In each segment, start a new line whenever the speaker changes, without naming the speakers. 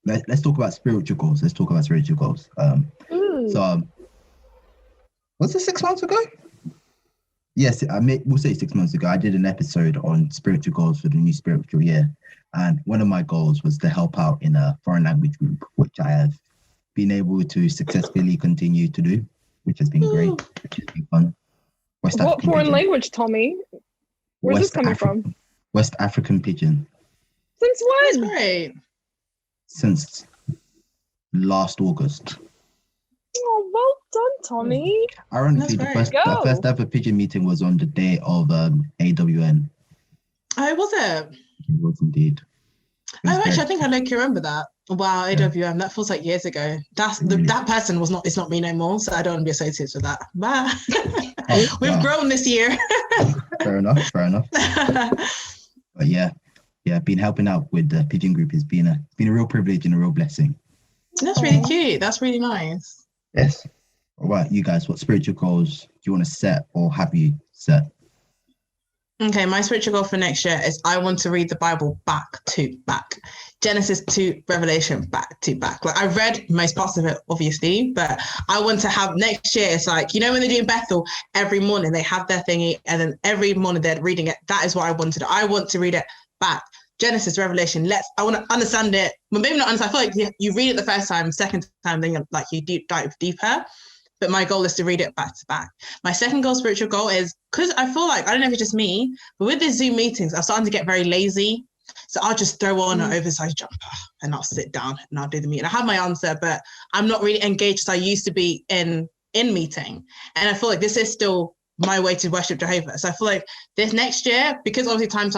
let's talk about spiritual goals. Let's talk about spiritual goals. So was it 6 months ago? Yes, we'll say 6 months ago. I did an episode on spiritual goals for the new spiritual year, and one of my goals was to help out in a foreign language group, which I have been able to successfully continue to do, which has been great, which has been fun.
What foreign language, Tommy? Where's this coming from?
West African Pidgin.
Since when?
That's great.
Since last August.
Oh, well done, Tommy.
Ironically, the first ever Pidgin meeting was on the day of AWN.
Oh, was it?
It was indeed.
I think I can remember that. Wow, AWM, that feels like years ago. That person it's not me no more, so I don't want to be associated with that. Bye. We've grown this year.
Fair enough. But yeah, been helping out with the Pidgin group has been a real privilege and a real blessing.
That's really cute. That's really nice.
Yes. All right, you guys, what spiritual goals do you want to set or have you set?
Okay, my spiritual goal for next year is I want to read the Bible back to back. Genesis to Revelation back to back. Like, I read most parts of it, obviously, but I want to have next year, it's like, when they do in Bethel, every morning they have their thingy and then every morning they're reading it. That is what I want to do. I want to read it back. Genesis, Revelation, I want to understand it. Well, maybe not understand. I feel like you read it the first time, second time, then you deep dive deeper. But my goal is to read it back to back. My second spiritual goal is, because I feel like, I don't know if it's just me, but with these Zoom meetings, I'm starting to get very lazy. So I'll just throw on an oversized jumper and I'll sit down and I'll do the meeting. I have my answer, but I'm not really engaged as I used to be in meeting. And I feel like this is still my way to worship Jehovah. So I feel like this next year, because obviously times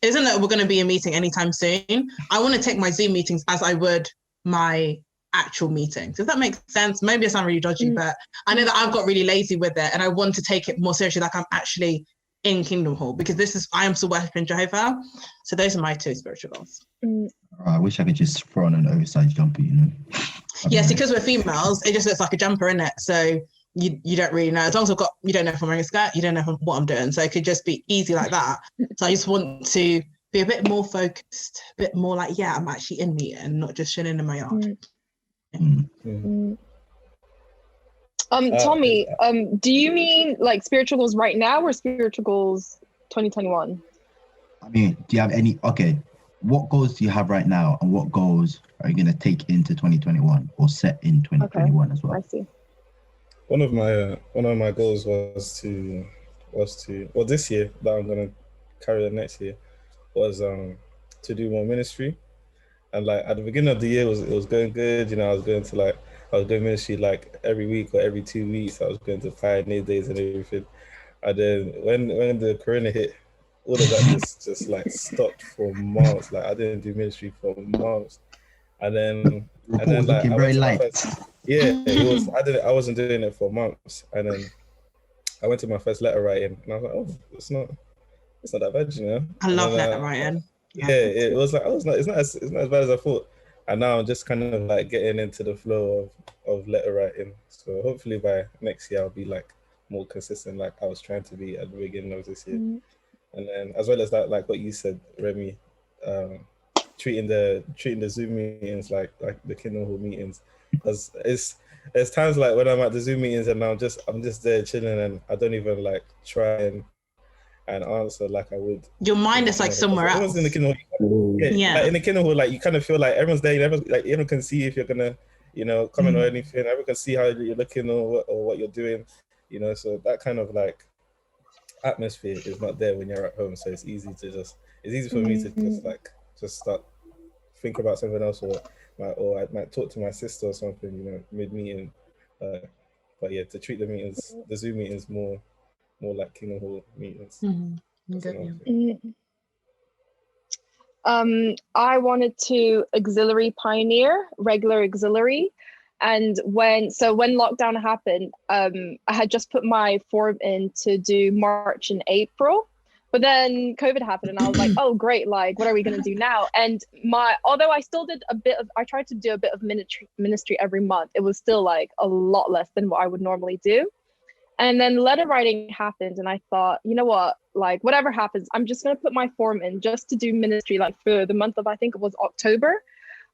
isn't that we're going to be in meeting anytime soon, I want to take my Zoom meetings as I would my actual meetings. Does that make sense? Maybe I sound really dodgy, but I know that I've got really lazy with it and I want to take it more seriously, like I'm actually in Kingdom Hall, because I am still worshiping Jehovah. So those are my two spiritual goals.
I wish I could just throw on an oversized jumper,
Yes, because we're females, it just looks like a jumper, innit? So you don't really know. As long as you don't know if I'm wearing a skirt, you don't know what I'm doing. So it could just be easy like that. So I just want to be a bit more focused, a bit more like, I'm actually in me and not just chilling in my yard.
Tommy, do you mean like spiritual goals right now or spiritual goals 2021?
I mean, do you have what goals do you have right now and what goals are you going to take into 2021 or set in 2021 as well?
I see.
One of my goals was to this year that I'm going to carry on next year was to do more ministry. And like at the beginning of the year, it was going good. I was going ministry like every week or every 2 weeks. I was going to Pioneer Days and everything. And then when the Corona hit, all of that just like stopped for months. Like I didn't do ministry for months. And then like
looking very light.
It was. I wasn't doing it for months. And then I went to my first letter writing, and I was like, oh, it's not that bad,
I love letter writing.
Yeah, it was like, oh, it's not as bad as I thought. And now I'm just kind of like getting into the flow of letter writing. So hopefully by next year I'll be like more consistent, like I was trying to be at the beginning of this year. And then as well as that, like what you said, Remy, treating the Zoom meetings like the Kingdom Hall meetings, because there's times like when I'm at the Zoom meetings and I'm just there chilling and I don't even like try and answer like I would.
Your mind is like somewhere else.
Everyone's in the Kingdom Hall. Yeah. Like in the Kingdom Hall, like you kind of feel like everyone's there. Everyone can see if you're gonna, comment or anything. Everyone can see how you're looking or what you're doing. So that kind of like atmosphere is not there when you're at home. So it's easy for me to just start think about something else, or I might talk to my sister or something, mid meeting. But yeah, to treat the Zoom meetings more like Kingdom Hall meetings.
I wanted to auxiliary pioneer, regular auxiliary. And when lockdown happened, I had just put my form in to do March and April, but then COVID happened and I was like, oh great, like what are we going to do now? And although I still did I tried to do a bit of ministry every month, it was still like a lot less than what I would normally do. And then letter writing happened and I thought, you know what, like whatever happens, I'm just going to put my form in just to do ministry, like for the month of, I think it was October.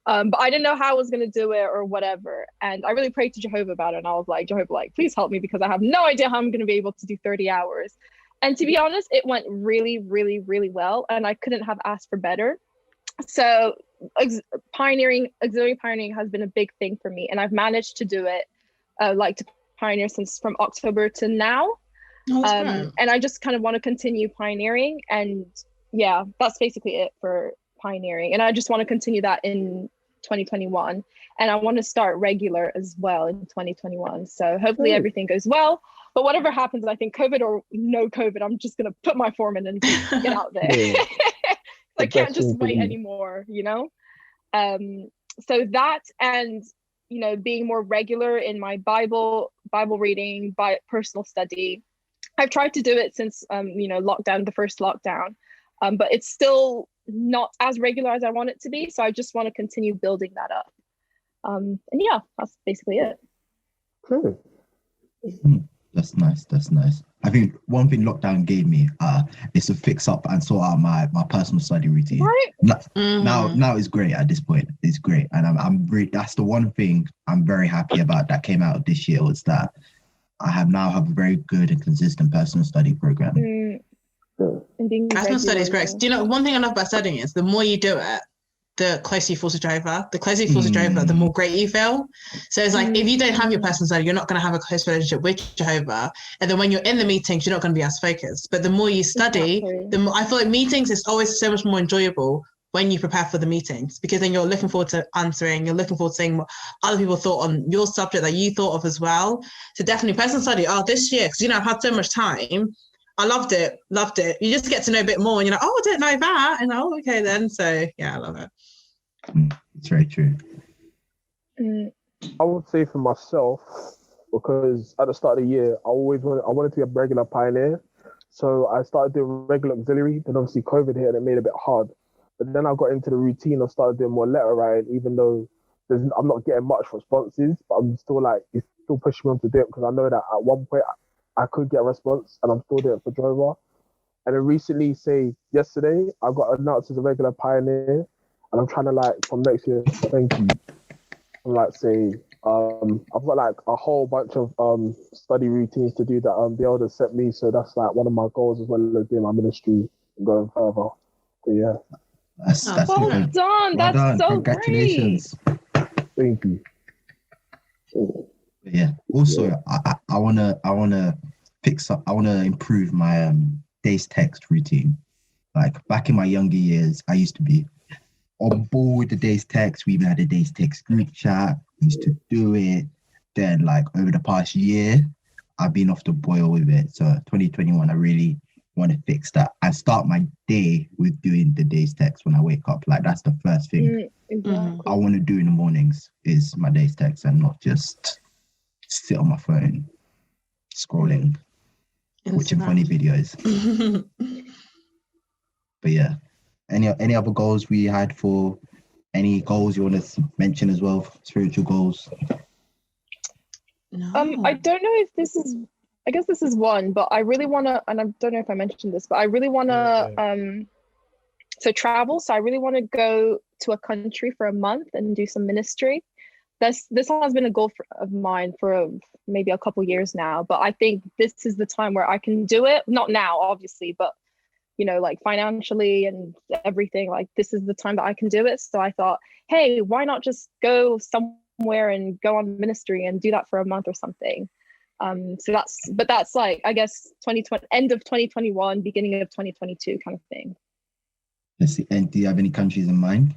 But I didn't know how I was going to do it or whatever. And I really prayed to Jehovah about it. And I was like, Jehovah, like, please help me, because I have no idea how I'm going to be able to do 30 hours. And to be honest, it went really, really, really well. And I couldn't have asked for better. So auxiliary pioneering has been a big thing for me. And I've managed to do it, to pioneer since from October to now. And I just kind of want to continue pioneering. And yeah, that's basically it for pioneering. And I just want to continue that in 2021. And I want to start regular as well in 2021. So hopefully everything goes well. But whatever happens, I think COVID or no COVID, I'm just going to put my form in and get out there. Yeah. I can't just wait anymore, you know? So that, and, you know, being more regular in my Bible reading, by personal study. I've tried to do it since, you know, the first lockdown, but it's still not as regular as I want it to be. So I just want to continue building that up. And yeah, that's basically it.
Cool.
That's nice. I think one thing lockdown gave me is to fix up and sort out my personal study routine.
Right.
Now it's great at this point. It's great. And I'm really, that's the one thing I'm very happy about that came out of this year, was that I have a very good and consistent personal study program.
Personal study is great. Do you know, one thing I love about studying is the more you do it, the closer you fall to Jehovah. The closer you fall to Jehovah, the more great you feel. So it's like, if you don't have your personal study, you're not going to have a close relationship with Jehovah. And then when you're in the meetings, you're not going to be as focused. But the more you study, the more, I feel like meetings is always so much more enjoyable when you prepare for the meetings, because then you're looking forward to answering, you're looking forward to seeing what other people thought on your subject that you thought of as well. So definitely personal study. This year, because, you know, I've had so much time. I loved it. You just get to know a bit more and you're like, I didn't know that. And okay then. So yeah, I love it.
It's very true.
I would say for myself, because at the start of the year, I wanted to be a regular pioneer. So I started doing regular auxiliary, then obviously COVID hit and it made it a bit hard. But then I got into the routine and started doing more letter writing, even though I'm not getting much responses, but I'm still like, it's still pushing me on to do it, because I know that at one point I could get a response, and I'm still doing it for Jehovah. And then recently, yesterday, I got announced as a regular pioneer, and I'm trying to from next year, thank you. I'm I've got a whole bunch of study routines to do that the elders set me. So that's one of my goals, as well as doing my ministry and going further. So yeah.
That's
well done. That's done. So
Congratulations.
Great.
Thank you.
Yeah. Also, I wanna fix up. I wanna improve my day's text routine. Like back in my younger years, I used to be on board with the day's text. We even had a day's text group chat. We used to do it. Then, over the past year, I've been off the boil with it. So 2021, I really want to fix that. I start my day with doing the day's text when I wake up. That's the first thing I want to do in the mornings, is my day's text, and not just sit on my phone scrolling, watching funny videos. But yeah, any other goals we had? For any goals you want to mention as well, spiritual goals?
No. I don't know if this is, I guess this is one, but I really want to, and I don't know if I mentioned this, but I really want to travel. So I really want to go to a country for a month and do some ministry. This has been a goal of mine for maybe a couple years now, but I think this is the time where I can do it. Not now, obviously, but financially and everything, this is the time that I can do it. So I thought, hey, why not just go somewhere and go on ministry and do that for a month or something. So that's I guess 2020, end of 2021, beginning of 2022 kind of thing.
Let's see. And do you have any countries in mind?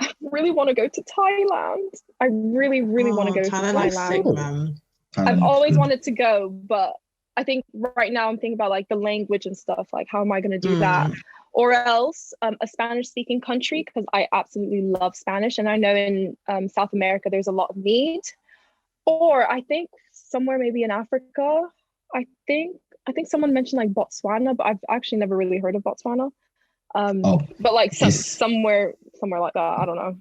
I really want to go to Thailand. I really, really want to go to Thailand. I've always wanted to go, but I think right now I'm thinking about the language and stuff, how am I going to do that? Or else a Spanish speaking country, because I absolutely love Spanish. And I know in South America, there's a lot of need. Or I think somewhere maybe in Africa, I think someone mentioned Botswana, but I've actually never really heard of Botswana. But somewhere like that, I don't know.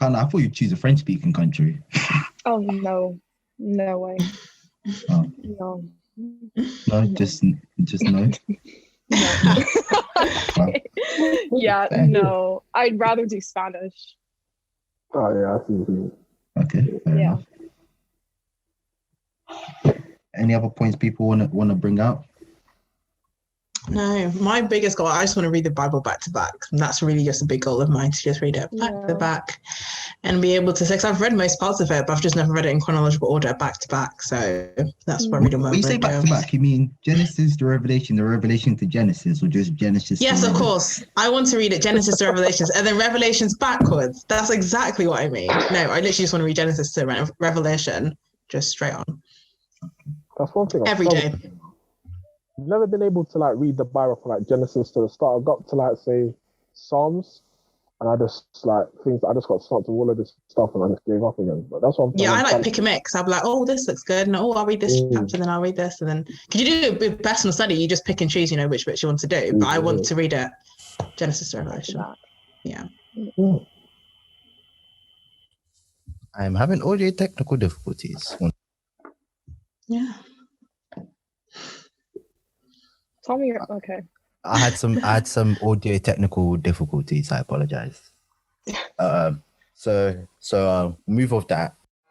I thought you'd choose a French speaking country.
Oh no way.
Oh. No, just no.
Yeah, no. I'd rather do Spanish.
Oh yeah, I see. What you mean.
Okay, fair
Yeah.
enough. Any other points people want to bring out?
No, my biggest goal, I just want to read the Bible back to back. And that's really just a big goal of mine, to just read it back to back and be able to, because I've read most parts of it, but I've just never read it in chronological order back to back. So that's what I'm reading.
When you say back to back, you mean Genesis to Revelation, the Revelation to Genesis, or just Genesis
Yes,
to
of
Revelation?
course. I want to read it Genesis to Revelations and then Revelations backwards. That's exactly what I mean. No, I literally just want to read Genesis to Revelation just straight on.
That's one thing.
Every day.
I've never been able to like read the Bible from like Genesis to the start. I got to like say Psalms, and I just like things. I just got stuck to all of this stuff, and I just gave up again. But that's what
I like pick a mix. I'll be like, oh, this looks good, and I'll read this chapter, then I'll read this, and then because you do a personal study, you just pick and choose, which bits you want to do. But I want to read it Genesis to Revelation. Yeah.
I'm having audio technical difficulties.
Yeah.
Tell me okay.
I had some audio technical difficulties. I apologize. So move off that.